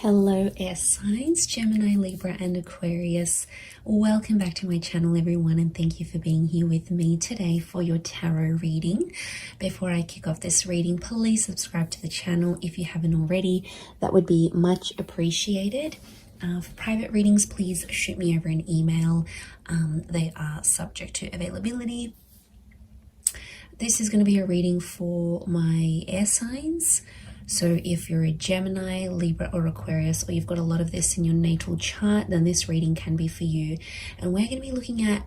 Hello air signs, Gemini, Libra and Aquarius. Welcome back to my channel everyone, and thank you for being here with me today for your tarot reading. Before I kick off this reading, please subscribe to the channel if you haven't already. That would be much appreciated. For private readings, please shoot me over an email. They are subject to availability. This is going to be a reading for my air signs. So if you're a Gemini, Libra or Aquarius, or you've got a lot of this in your natal chart, then this reading can be for you. And we're going to be looking at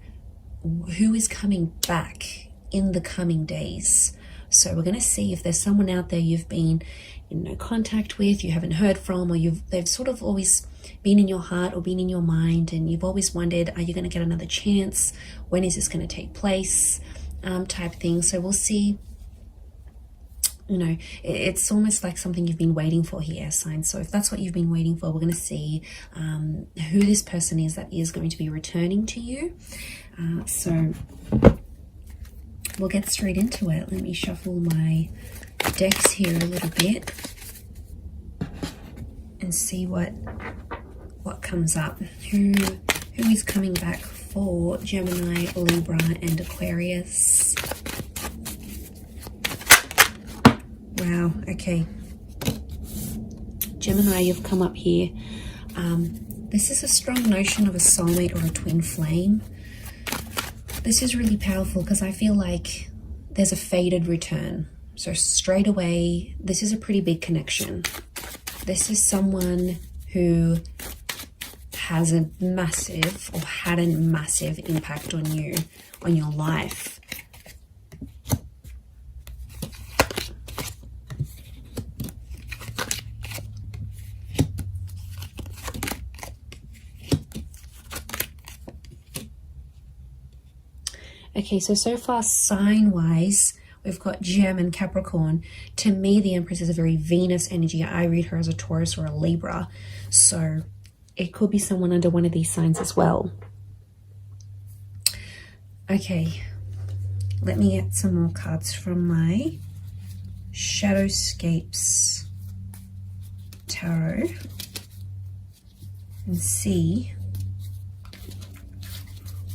who is coming back in the coming days. So we're going to see if there's someone out there you've been in no contact with, you haven't heard from, or they've sort of always been in your heart or been in your mind, and you've always wondered, are you going to get another chance? When is this going to take place? Type thing. So we'll see. You know, it's almost like something you've been waiting for here, signs. So if that's what you've been waiting for, we're going to see who this person is that is going to be returning to you. So we'll get straight into it. Let me shuffle my decks here a little bit and see what comes up. Who is coming back for Gemini, Libra and Aquarius? Wow, okay. Gemini, you've come up here. This is a strong notion of a soulmate or a twin flame. This is really powerful because I feel like there's a fated return. So straight away, this is a pretty big connection. This is someone who has a massive or had a massive impact on you, on your life. Okay, so far sign-wise, we've got Gem and Capricorn. To me, the Empress is a very Venus energy. I read her as a Taurus or a Libra. So it could be someone under one of these signs as well. Okay, let me get some more cards from my Shadowscapes Tarot and see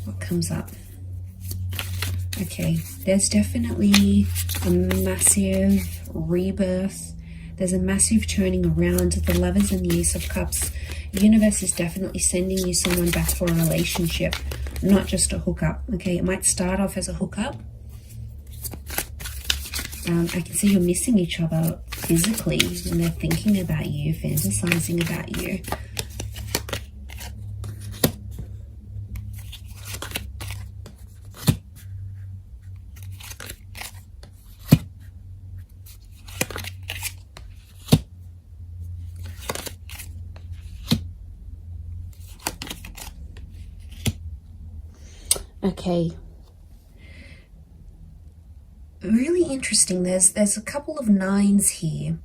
what comes up. Okay, there's definitely a massive rebirth. There's a massive turning around. The Lovers and the Ace of Cups. The universe is definitely sending you someone back for a relationship, not just a hookup. Okay, it might start off as a hookup. I can see you're missing each other physically, and they're thinking about you, fantasizing about you. Okay, really interesting. There's a couple of nines here,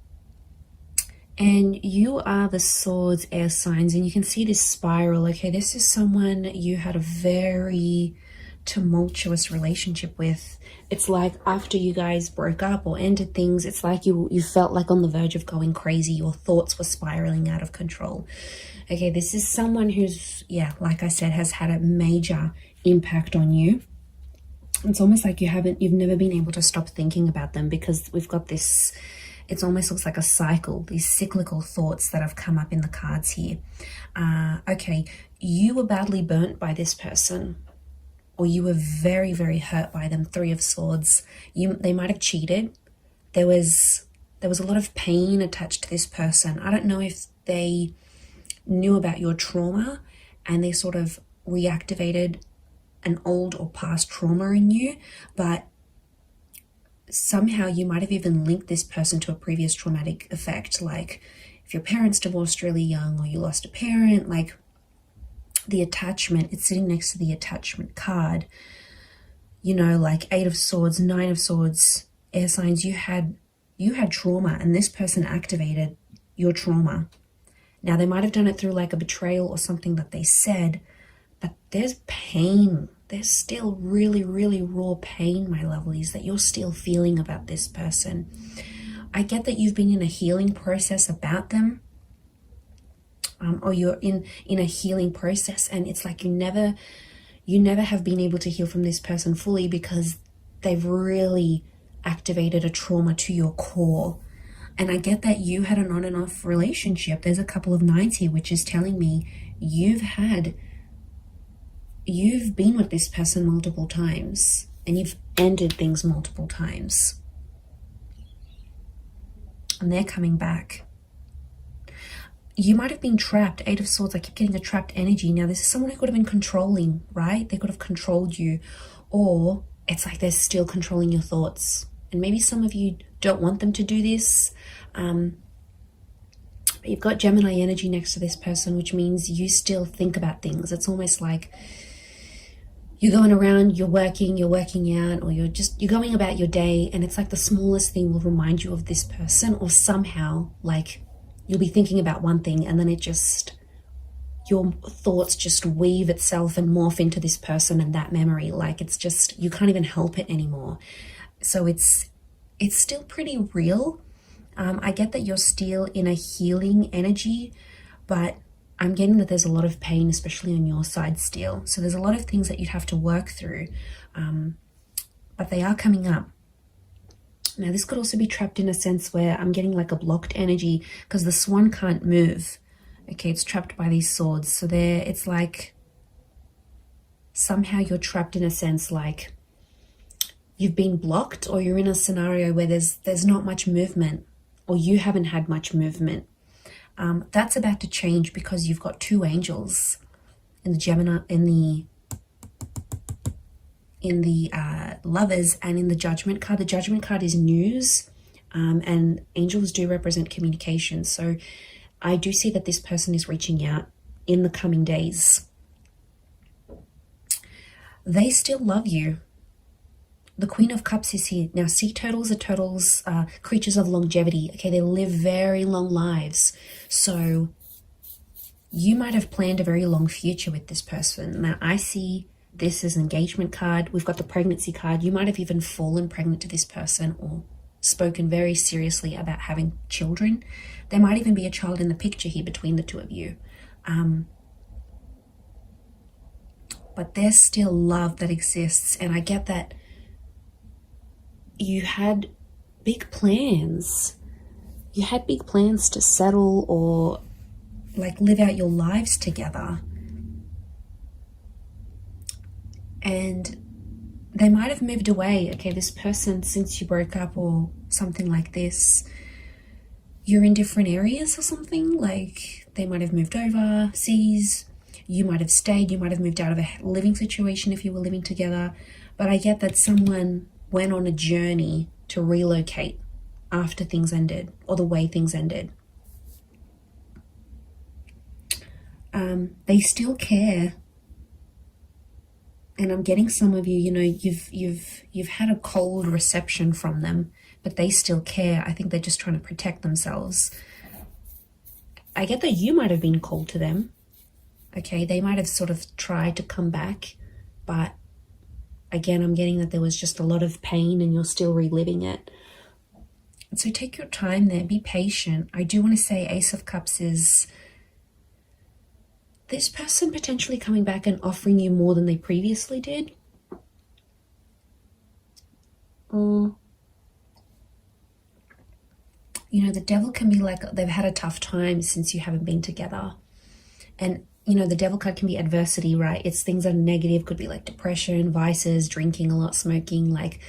and you are the Swords air signs, and you can see this spiral. Okay, this is someone you had a very tumultuous relationship with. It's like after you guys broke up or ended things, it's like you felt like on the verge of going crazy. Your thoughts were spiraling out of control. Okay, this is someone who's, yeah, like I said, has had a major impact on you. It's almost like you've never been able to stop thinking about them, because we've got this, it almost looks like a cycle, these cyclical thoughts that have come up in the cards here. Okay, you were badly burnt by this person, or you were very, very hurt by them. Three of Swords. They might have cheated. There was a lot of pain attached to this person. I don't know if they knew about your trauma and they sort of reactivated an old or past trauma in you, but somehow you might have even linked this person to a previous traumatic effect, like if your parents divorced really young, or you lost a parent. Like the attachment, it's sitting next to the attachment card, you know, like Eight of Swords, Nine of Swords, air signs. You had trauma, and this person activated your trauma. Now they might have done it through like a betrayal or something that they said, but there's pain. There's still really, really raw pain, my lovelies, that you're still feeling about this person. I get that you've been in a healing process about them, or you're in a healing process, and it's like you never have been able to heal from this person fully because they've really activated a trauma to your core. And I get that you had an on and off relationship. There's a couple of nines here, which is telling me you've been with this person multiple times, and you've ended things multiple times. And they're coming back. You might have been trapped. Eight of Swords, I keep getting a trapped energy. Now, this is someone who could have been controlling, right? They could have controlled you. Or it's like they're still controlling your thoughts. And maybe some of you don't want them to do this. But you've got Gemini energy next to this person, which means you still think about things. It's almost like you're going around, you're working out, or you're going about your day, and it's like the smallest thing will remind you of this person, or somehow like you'll be thinking about one thing and then your thoughts just weave itself and morph into this person and that memory. Like it's just, you can't even help it anymore. So it's still pretty real. I get that you're still in a healing energy, but I'm getting that there's a lot of pain, especially on your side still. So there's a lot of things that you'd have to work through, but they are coming up. Now, this could also be trapped in a sense where I'm getting like a blocked energy because the swan can't move. Okay, it's trapped by these swords. So it's like somehow you're trapped in a sense like you've been blocked, or you're in a scenario where there's not much movement, or you haven't had much movement. That's about to change because you've got two angels in the Gemini, in the Lovers, and in the Judgment card. The Judgment card is news, and angels do represent communication. So I do see that this person is reaching out in the coming days. They still love you. The Queen of Cups is here. Now, sea turtles are creatures of longevity. Okay, they live very long lives. So you might have planned a very long future with this person. Now, I see this as an engagement card. We've got the pregnancy card. You might have even fallen pregnant to this person or spoken very seriously about having children. There might even be a child in the picture here between the two of you. But there's still love that exists. And I get that you had big plans. You had big plans to settle or like live out your lives together. And they might have moved away. Okay, this person, since you broke up or something like this, you're in different areas or something. Like they might have moved overseas. You might have stayed. You might have moved out of a living situation if you were living together. But I get that someone went on a journey to relocate after things ended, or the way things ended. They still care. And I'm getting some of you, you've had a cold reception from them, but they still care. I think they're just trying to protect themselves. I get that you might have been cold to them. Okay, they might have sort of tried to come back, but again, I'm getting that there was just a lot of pain and you're still reliving it. So take your time there, be patient. I do want to say Ace of Cups is this person potentially coming back and offering you more than they previously did. The Devil can be like they've had a tough time since you haven't been together. And, the Devil card can be adversity, right? It's things that are negative, could be like depression, vices, drinking a lot, smoking. Like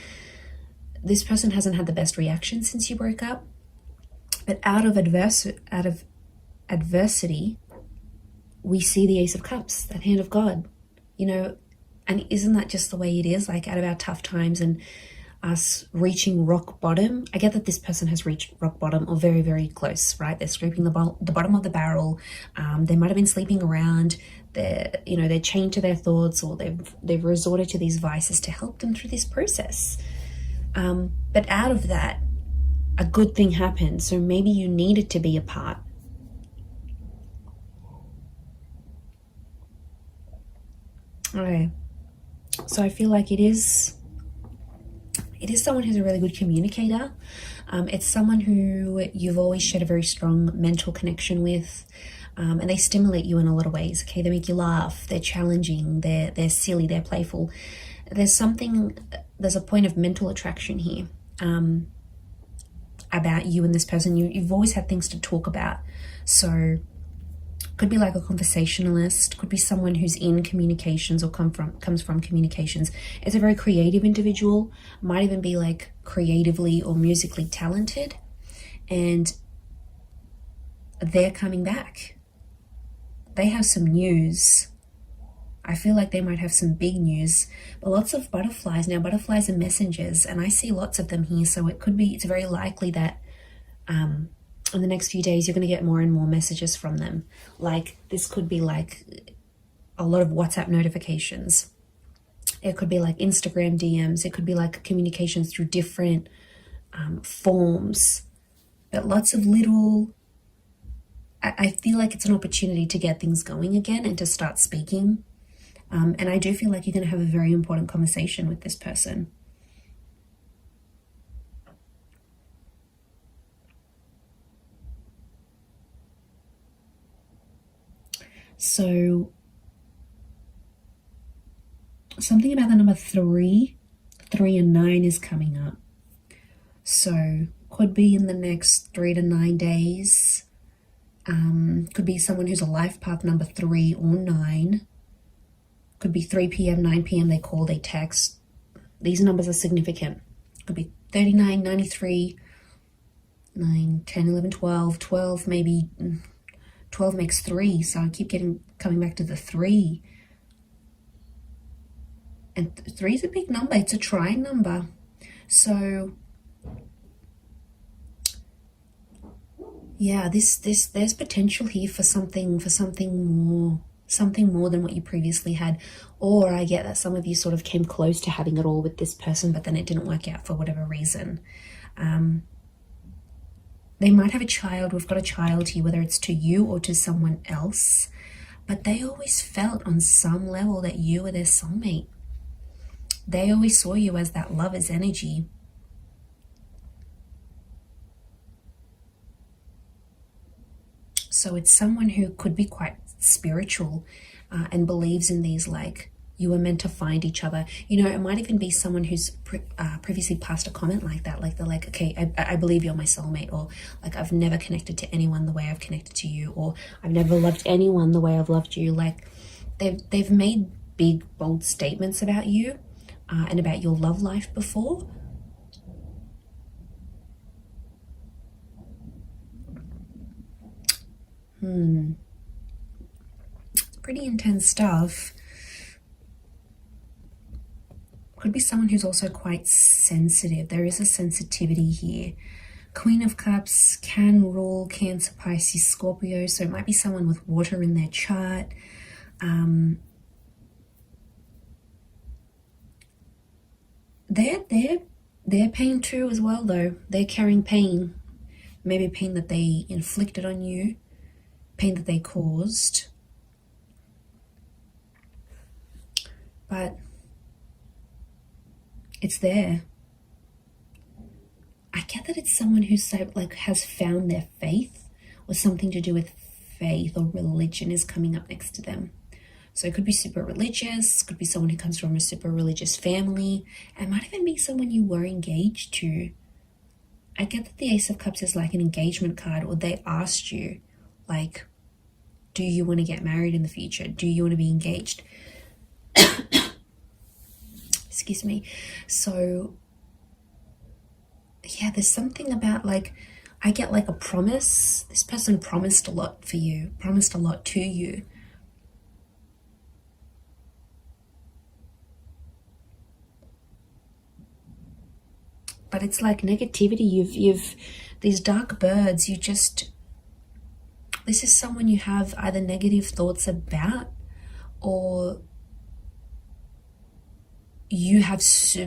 this person hasn't had the best reaction since you broke up. But out of adversity, we see the Ace of Cups, that hand of God, and isn't that just the way it is? Like out of our tough times and us reaching rock bottom, I get that this person has reached rock bottom or very, very close, right? They're scraping the bottom of the barrel. They might have been sleeping around. They're chained to their thoughts, or they've resorted to these vices to help them through this process. But out of that, a good thing happened. So maybe you needed to be apart. Okay, so I feel like it is It is someone who's a really good communicator. It's someone who you've always shared a very strong mental connection with, and they stimulate you in a lot of ways. Okay, they make you laugh, they're challenging, they're silly, they're playful. There's a point of mental attraction here about you and this person. You've always had things to talk about. So could be like a conversationalist, could be someone who's in communications or comes from communications. It's a very creative individual, might even be like creatively or musically talented, and they're coming back. They have some news. I feel like they might have some big news, but lots of butterflies. Now, butterflies are messengers, and I see lots of them here, so it's very likely that in the next few days, you're going to get more and more messages from them. Like, this could be like a lot of WhatsApp notifications. It could be like Instagram DMs. It could be like communications through different forms. But lots of little... I feel like it's an opportunity to get things going again and to start speaking. And I do feel like you're going to have a very important conversation with this person. So something about the number 3 and 9 is coming up. So could be in the next 3 to 9 days. Could be someone who's a life path number 3 or 9. Could be 3 p.m., 9 p.m. They call, they text. These numbers are significant. Could be 39, 93, 9, 10, 11, 12, 12 maybe. 12 makes 3, so I keep coming back to the 3. And 3 is a big number. It's a trying number. So yeah, there's potential here for something more than what you previously had. Or I get that some of you sort of came close to having it all with this person, but then it didn't work out for whatever reason. They might have a child. We've got a child here, whether it's to you or to someone else. But they always felt on some level that you were their soulmate. They always saw you as that lover's energy. So it's someone who could be quite spiritual and believes in these, like, you were meant to find each other. You know, it might even be someone who's previously passed a comment like that. Like, they're like, okay, I believe you're my soulmate. Or like, I've never connected to anyone the way I've connected to you. Or I've never loved anyone the way I've loved you. Like, they've made big, bold statements about you and about your love life before. Pretty intense stuff. Could be someone who's also quite sensitive. There is a sensitivity here. Queen of Cups can rule Cancer, Pisces, Scorpio. So it might be someone with water in their chart. They're pain too as well, though. They're carrying pain. Maybe pain that they inflicted on you. Pain that they caused. But it's there. I get that it's someone who's like has found their faith, or something to do with faith or religion is coming up next to them. So it could be super religious, could be someone who comes from a super religious family. It might even be someone you were engaged to. I get that the Ace of Cups is like an engagement card, or they asked you, like, do you want to get married in the future? Do you want to be engaged? Excuse me. So yeah, there's something about, like, I get like a promise. This person promised a lot for you, promised a lot to you. But it's like negativity. You've these dark birds, this is someone you have either negative thoughts about, or you have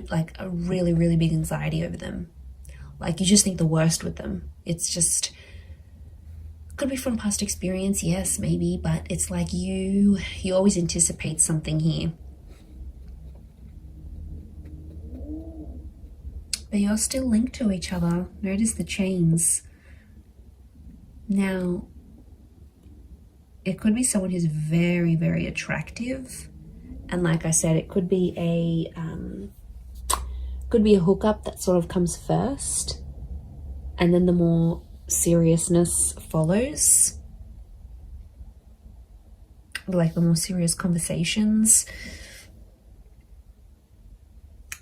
like a really, really big anxiety over them. Like, you just think the worst with them. It's just, could be from past experience, yes, maybe, but it's like you always anticipate something here. But you're still linked to each other. Notice the chains. Now, it could be someone who's very, very attractive. And like I said, it could be a hookup that sort of comes first. And then the more seriousness follows. Like the more serious conversations.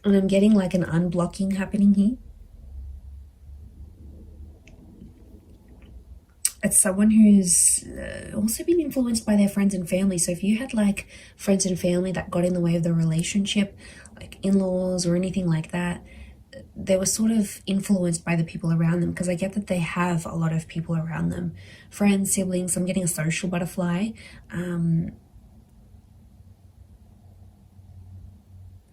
And I'm getting like an unblocking happening here. It's someone who's also been influenced by their friends and family. So if you had like friends and family that got in the way of the relationship, like in-laws or anything like that, they were sort of influenced by the people around them, because I get that they have a lot of people around them. Friends, siblings, I'm getting a social butterfly. And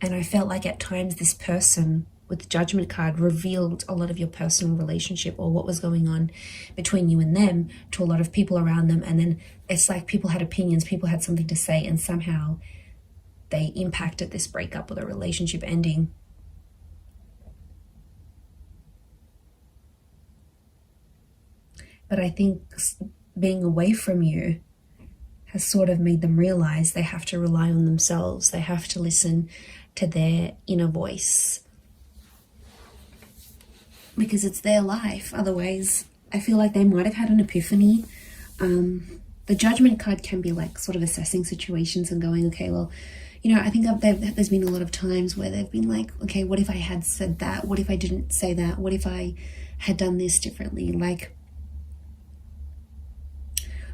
I felt like at times this person with the Judgment card revealed a lot of your personal relationship or what was going on between you and them to a lot of people around them. And then it's like people had opinions, people had something to say, and somehow they impacted this breakup or the relationship ending. But I think being away from you has sort of made them realize they have to rely on themselves. They have to listen to their inner voice, because it's their life. Otherwise, I feel like they might have had an epiphany. The Judgment card can be like sort of assessing situations and going, okay, well, you know, I think there's been a lot of times where they've been like, okay, what if I had said that? What if I didn't say that? What if I had done this differently? Like,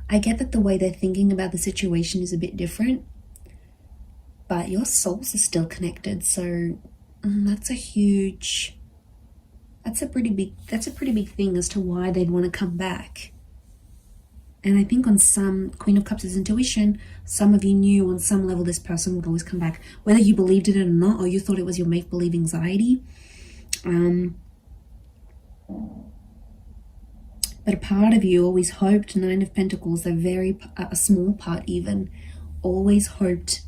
I get that the way they're thinking about the situation is a bit different, but your souls are still connected. So that's a pretty big thing as to why they'd want to come back. And I think on some, Queen of Cups is intuition. Some of you knew on some level this person would always come back, whether you believed it or not, or you thought it was your make-believe anxiety. But a part of you always hoped, Nine of Pentacles, a small part even, always hoped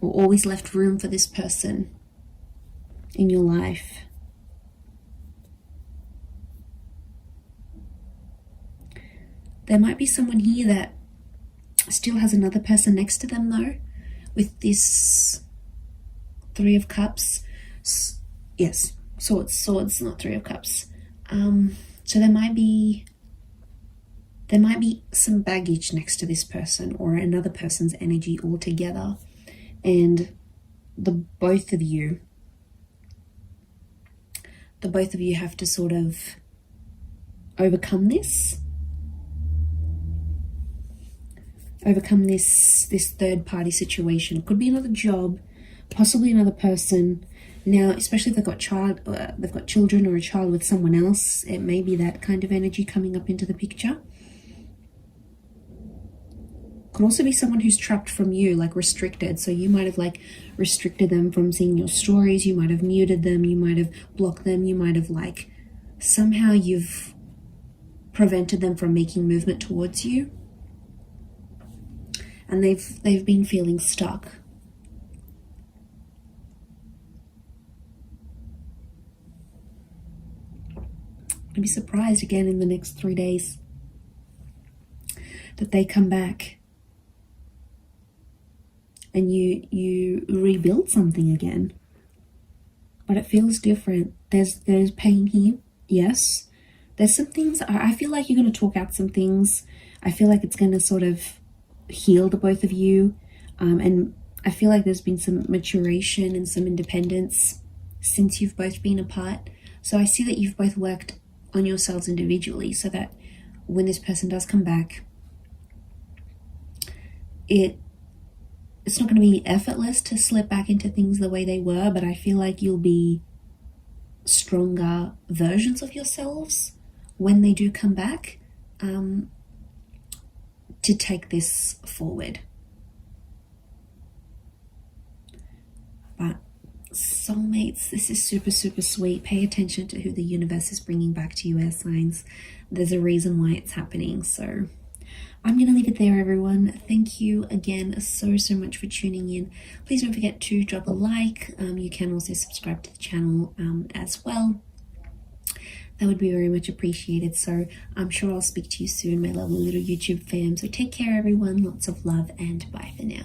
or always left room for this person in your life. There might be someone here that still has another person next to them though, with this Three of Cups. Yes, swords, not Three of Cups. So there might be some baggage next to this person or another person's energy altogether. And the both of you have to sort of overcome this third party situation. Could be another job, possibly another person. Now, especially if they've got children or a child with someone else, it may be that kind of energy coming up into the picture. Could also be someone who's trapped from you, like restricted. So you might have like restricted them from seeing your stories. You might have muted them. You might have blocked them. You might have like somehow you've prevented them from making movement towards you. And they've been feeling stuck. I'd be surprised again in the next 3 days that they come back and you rebuild something again. But it feels different. There's pain here, yes. There's some things, I feel like you're going to talk out some things. I feel like it's going to sort of heal the both of you. And I feel like there's been some maturation and some independence since you've both been apart. So I see that you've both worked on yourselves individually so that when this person does come back, it's not going to be effortless to slip back into things the way they were, but I feel like you'll be stronger versions of yourselves when they do come back, to take this forward. But soulmates, this is super, super sweet. Pay attention to who the universe is bringing back to you, air signs. There's a reason why it's happening. So I'm going to leave it there, everyone. Thank you again so much for tuning in. Please don't forget to drop a like. You can also subscribe to the channel as well. That would be very much appreciated. So I'm sure I'll speak to you soon, my lovely little YouTube fam. So take care, everyone. Lots of love, and bye for now.